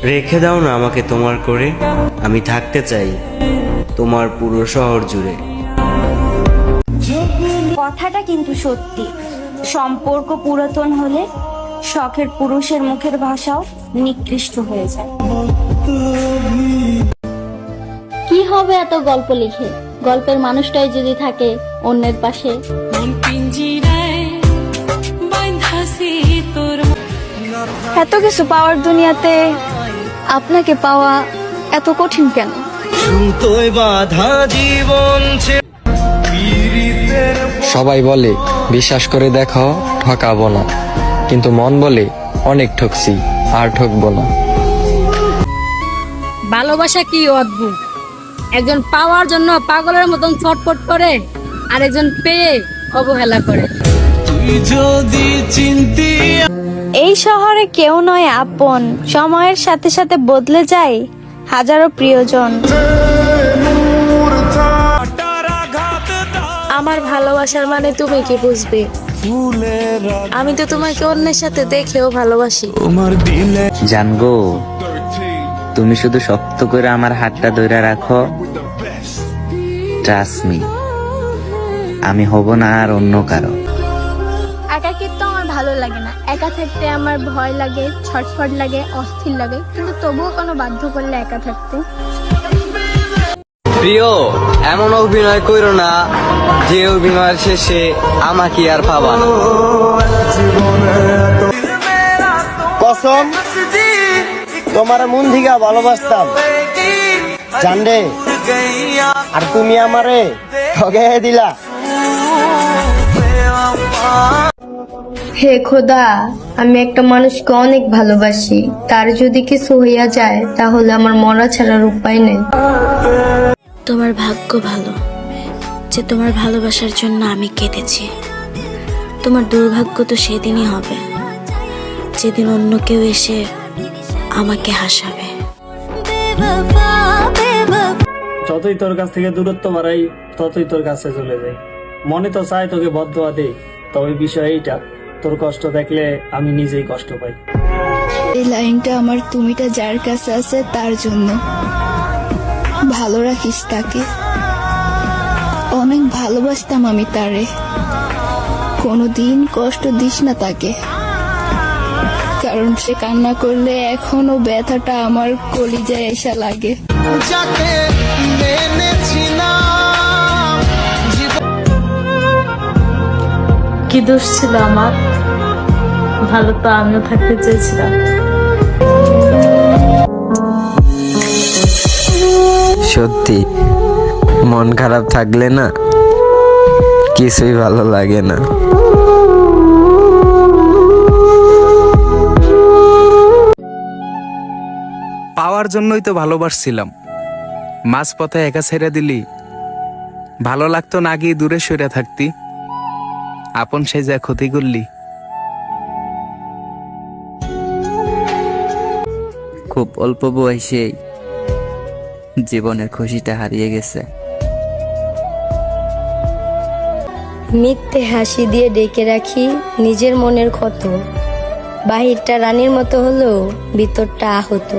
রেখে দাও না আমাকে তোমার করে, আমি থাকতে চাই তোমার পুরো শহর জুড়ে। কথাটা কিন্তু সত্যি, সম্পর্ক পুরাতন হলে শখের পুরুষের মুখের ভাষাও নিকৃষ্ট হয়ে যায়। কি হবে এত গল্প লিখে, গল্পের মানুষটাই যদি থাকে অন্যের পাশে। এত কিছু পাওয়ার দুনিয়াতে আপনাকে পাওয়া এত কঠিন কেন? সবাই বলে বিশ্বাস করে দেখো ঠকাবো না, কিন্তু মন বলে অনেক ঠকছি আর ঠকবো না। ভালোবাসা কি অদ্ভুত, একজন পাওয়ার জন্য পাগলের মতন ছটফট করে, আর একজন পেয়ে অবহেলা করে। এই শহরে কেউ নয় আপন, সময়ের সাথে সাথে বদলে যায় হাজারো প্রিয়জন। আমার ভালোবাসার মানে তুমি কি বুঝবে? আমি তো তোমাকে অন্যের সাথে দেখেও ভালোবাসি। জানগো, তুমি শুধু শক্ত করে আমার হাতটা ধরে রাখো, ট্রাস্ট মি, আমি হব না আর অন্য কারো। একাকিত্ব আমার ভালো লাগে না, একা থাকতে আমার ভয় লাগে, ছটফট লাগে, অস্থির লাগে, কিন্তু তবুও কোনো বাধ্য করলে একা থাকতে। প্রিয়, এমন অভিনয় করো না যে অভিনয়ের শেষে আমাকে আর পাবা না। কসম, তোমার মন থেকে ভালোবাসতাম জানরে, আর তুমি আমারে ঠকাইয়া দিলা। হে খোদা, আমি একটা মানুষকে অনেক ভালোবাসি, তার যদি কিছু হইয়া যায় তাহলে আমার মরা ছাড়ার উপায় নেই। তোমার ভাগ্য ভালো যে তোমার ভালোবাসার জন্য আমি কেঁদেছি। তোমার দুর্ভাগ্য তো সেদিনই হবে যেদিন অন্য কেউ এসে আমাকে হাসাবে। যতই তোর কাছ থেকে দূরত্ব বাড়াই ততই তোর কাছে চলে যাই। মনে তো চাই তোকে বদদোয়া দেই, তবে বিষয় এইটা, তোর কষ্ট দেখলে আমি নিজেই কষ্ট পাই। এই লাইনটা আমার তুমিটা যার কাছে আছে তার জন্য। ভালো রাখিস তাকে, অনেক ভালোবাসতাম আমি তারে, কোনোদিন কষ্ট দিস না তাকে, কারণ সে কান্না করলে এখনো ব্যথাটা আমার কলিজায় এসে লাগে। কি দোষ ছিল আমার? ভালো তো আমিও থাকতে চেয়েছিলাম। সত্যি মন খারাপ থাকলে না কিছুই ভালো লাগে না। পাওয়ার জন্যই তো ভালোবাসছিলাম, মাঝপথে একা ছেড়ে দিলি। ভালো লাগতো না গিয়ে দূরে সরে থাকতি, আপন সে যা ক্ষতি করলি। খুব অল্প বয়সেই জীবনের খুশিটা হারিয়ে গেছে। মিথ্যে হাসি দিয়ে ডেকে রাখি নিজের মনের ক্ষত, বাহিরটা রানীর মতো হলেও ভিতরটা আহত।